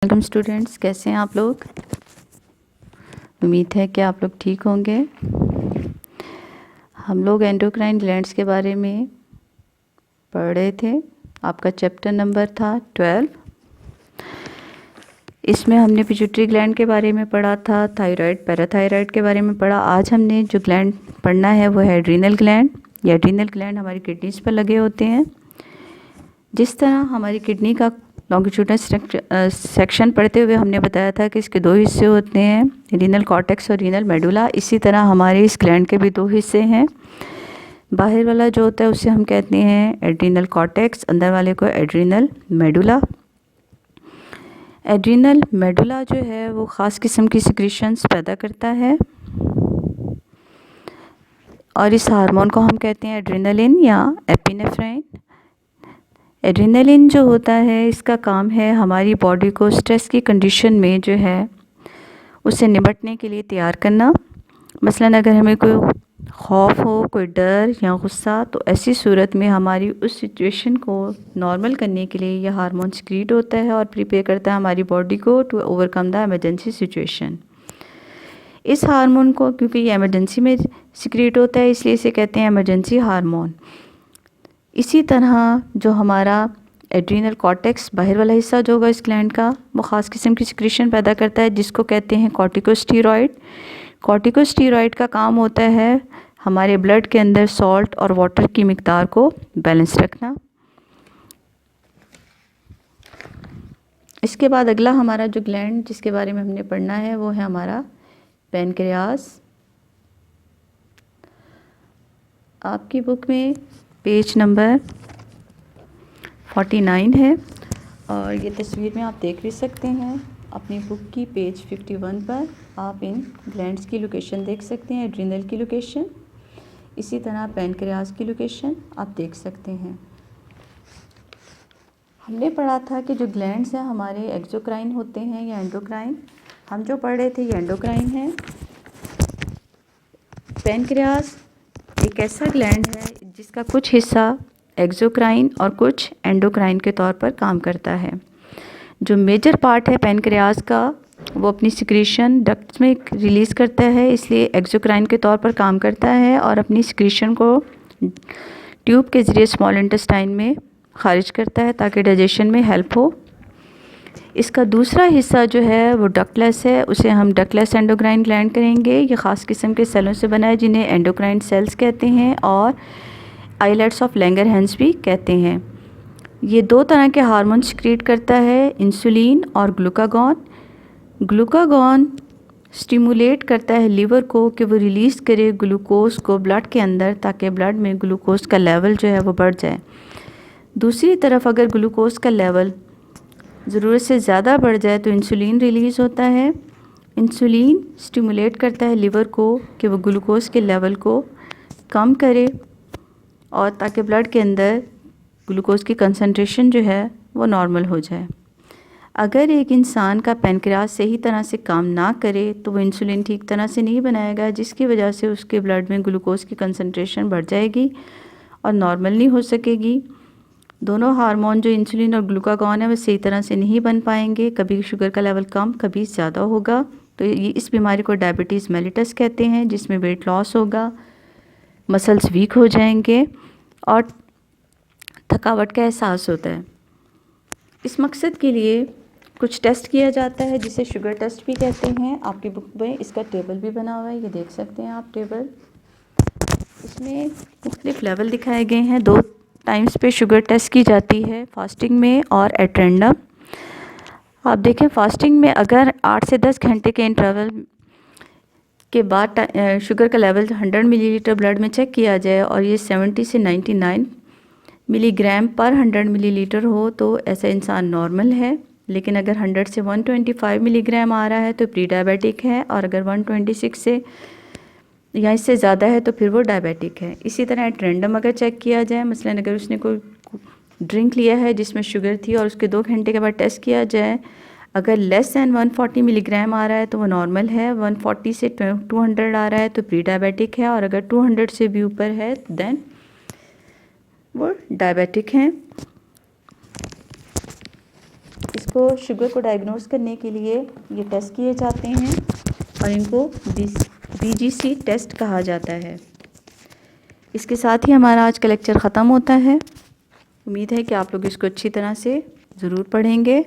Welcome students, कैसे हैं आप लोग। उम्मीद है कि आप लोग ठीक होंगे। हम लोग एंडोक्राइन ग्लैंड्स के बारे में पढ़ रहे थे। आपका चैप्टर नंबर था 12। इसमें हमने पिट्यूटरी ग्लैंड के बारे में पढ़ा था, थायराइड, पैराथायराइड के बारे में पढ़ा। आज हमने जो ग्लैंड पढ़ना है वो है एड्रीनल ग्लैंड। ये एड्रीनल ग्लैंड हमारी किडनीज पर लगे होते हैं। जिस तरह हमारी किडनी का लॉन्गिट्यूडनल सेक्शन पढ़ते हुए हमने बताया था कि इसके दो हिस्से होते हैं, रीनल कॉर्टेक्स और रीनल मेडुला। इसी तरह हमारे इस ग्लैंड के भी दो हिस्से हैं। बाहर वाला जो होता है उसे हम कहते हैं एड्रीनल कॉर्टेक्स, अंदर वाले को एड्रीनल मेडुला। एड्रीनल मेडुला जो है वो ख़ास किस्म की सिक्रीशंस पैदा करता है और इस हार्मोन को हम कहते हैं एड्रेनालिन या एपिनेफ्राइन। एड्रेनालिन जो होता है इसका काम है हमारी बॉडी को स्ट्रेस की कंडीशन में जो है उससे निपटने के लिए तैयार करना। मसलन अगर हमें कोई खौफ हो, कोई डर या गुस्सा, तो ऐसी सूरत में हमारी उस सिचुएशन को नॉर्मल करने के लिए यह हार्मोन सिक्रीट होता है और प्रिपेयर करता है हमारी बॉडी को to overcome the emergency situation. इस हार्मोन को क्योंकि ये इमरजेंसी में सिक्रीट होता है इसलिए इसे कहते हैं इमरजेंसी हार्मोन। इसी तरह जो हमारा एड्रीनल कॉर्टेक्स बाहर वाला हिस्सा जो होगा इस ग्लैंड का, वो ख़ास किस्म की सिक्रीशन पैदा करता है जिसको कहते हैं कॉर्टिकोस्टेरॉइड। कॉर्टिकोस्टेरॉइड का काम होता है हमारे ब्लड के अंदर सॉल्ट और वाटर की मिक़दार को बैलेंस रखना। इसके बाद अगला हमारा जो ग्लैंड जिसके बारे में हमने पढ़ना है वो है हमारा पैनक्रियास। आपकी बुक में पेज नंबर 49 है और ये तस्वीर में आप देख भी सकते हैं। अपनी बुक की पेज 51 पर आप इन ग्लैंड्स की लोकेशन देख सकते हैं, एड्रीनल की लोकेशन, इसी तरह पैनक्रियास की लोकेशन आप देख सकते हैं। हमने पढ़ा था कि जो ग्लैंड्स हैं हमारे एक्सोक्राइन होते हैं या एंडोक्राइन। हम जो पढ़ रहे थे ये एंडोक्राइन है। पैनक्रियास एक ऐसा ग्लैंड है जिसका कुछ हिस्सा एक्सोक्राइन और कुछ एंडोक्राइन के तौर पर काम करता है। जो मेजर पार्ट है पैनक्रियास का वो अपनी सिक्रीशन डक्ट्स में रिलीज़ करता है, इसलिए एक्सोक्राइन के तौर पर काम करता है और अपनी सिक्रीशन को ट्यूब के ज़रिए स्मॉल इंटेस्टाइन में खारिज करता है ताकि डाइजेशन में हेल्प हो। इसका दूसरा हिस्सा जो है वो डक्टलेस है, उसे हम डक्टलेस एंडोक्राइन ग्लैंड करेंगे। ये ख़ास किस्म के सेलों से बना है जिन्हें एंडोक्राइन सेल्स कहते हैं और आइलेट्स ऑफ लैंगरहैंस भी कहते हैं। ये दो तरह के हार्मोन सिक्रीट करता है, इंसुलिन और ग्लूकागॉन। ग्लूकागॉन स्टिमुलेट करता है लीवर को कि वो रिलीज़ करे ग्लूकोज को ब्लड के अंदर ताकि ब्लड में ग्लूकोज का लेवल जो है वो बढ़ जाए। दूसरी तरफ अगर ग्लूकोज का लेवल ज़रूरत से ज़्यादा बढ़ जाए तो इंसुलिन रिलीज़ होता है। इंसुलिन स्टिमुलेट करता है लीवर को कि वो ग्लूकोज के लेवल को कम करे और ताकि ब्लड के अंदर ग्लूकोज की कंसंट्रेशन जो है वो नॉर्मल हो जाए। अगर एक इंसान का पैनक्रियास सही तरह से काम ना करे तो वो इंसुलिन ठीक तरह से नहीं बनाएगा, जिसकी वजह से उसके ब्लड में ग्लूकोज की कंसंट्रेशन बढ़ जाएगी और नॉर्मल नहीं हो सकेगी। दोनों हार्मोन जो इंसुलिन और ग्लूकागॉन है वो सही तरह से नहीं बन पाएंगे, कभी शुगर का लेवल कम कभी ज़्यादा होगा। तो ये इस बीमारी को डायबिटीज़ मेलिटस कहते हैं, जिसमें वेट लॉस होगा, मसल्स वीक हो जाएंगे और थकावट का एहसास होता है। इस मकसद के लिए कुछ टेस्ट किया जाता है जिसे शुगर टेस्ट भी कहते हैं। आपकी बुक में इसका टेबल भी बना हुआ है, ये देख सकते हैं आप टेबल। इसमें मुख्तलिफ लेवल दिखाए गए हैं। 2 टाइम्स पे शुगर टेस्ट की जाती है, फास्टिंग में और एट रैंडम। आप देखें फास्टिंग में अगर 8 से 10 घंटे के इंटरवल के बाद शुगर का लेवल 100 मिलीलीटर ब्लड में चेक किया जाए और ये 70 से 99 मिलीग्राम पर 100 मिलीलीटर हो तो ऐसा इंसान नॉर्मल है। लेकिन अगर 100 से 125 मिलीग्राम आ रहा है तो प्री डायबिटिक है और अगर 126 से या इससे ज़्यादा है तो फिर वो डायबिटिक है। इसी तरह एट रैंडम अगर चेक किया जाए, मसलन अगर उसने कोई ड्रिंक लिया है जिसमें शुगर थी और उसके 2 घंटे के बाद टेस्ट किया जाए, अगर लेस दैन 140 मिलीग्राम आ रहा है तो वो नॉर्मल है, 140 से 200 आ रहा है तो प्री डायबिटिक है और अगर 200 से भी ऊपर है देन वो डायबिटिक हैं। इसको शुगर को डायग्नोस करने के लिए ये टेस्ट किए जाते हैं और इनको BGC टेस्ट कहा जाता है। इसके साथ ही हमारा आज का लेक्चर ख़त्म होता है। उम्मीद है कि आप लोग इसको अच्छी तरह से ज़रूर पढ़ेंगे।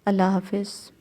अल्लाह हाफ़िज़।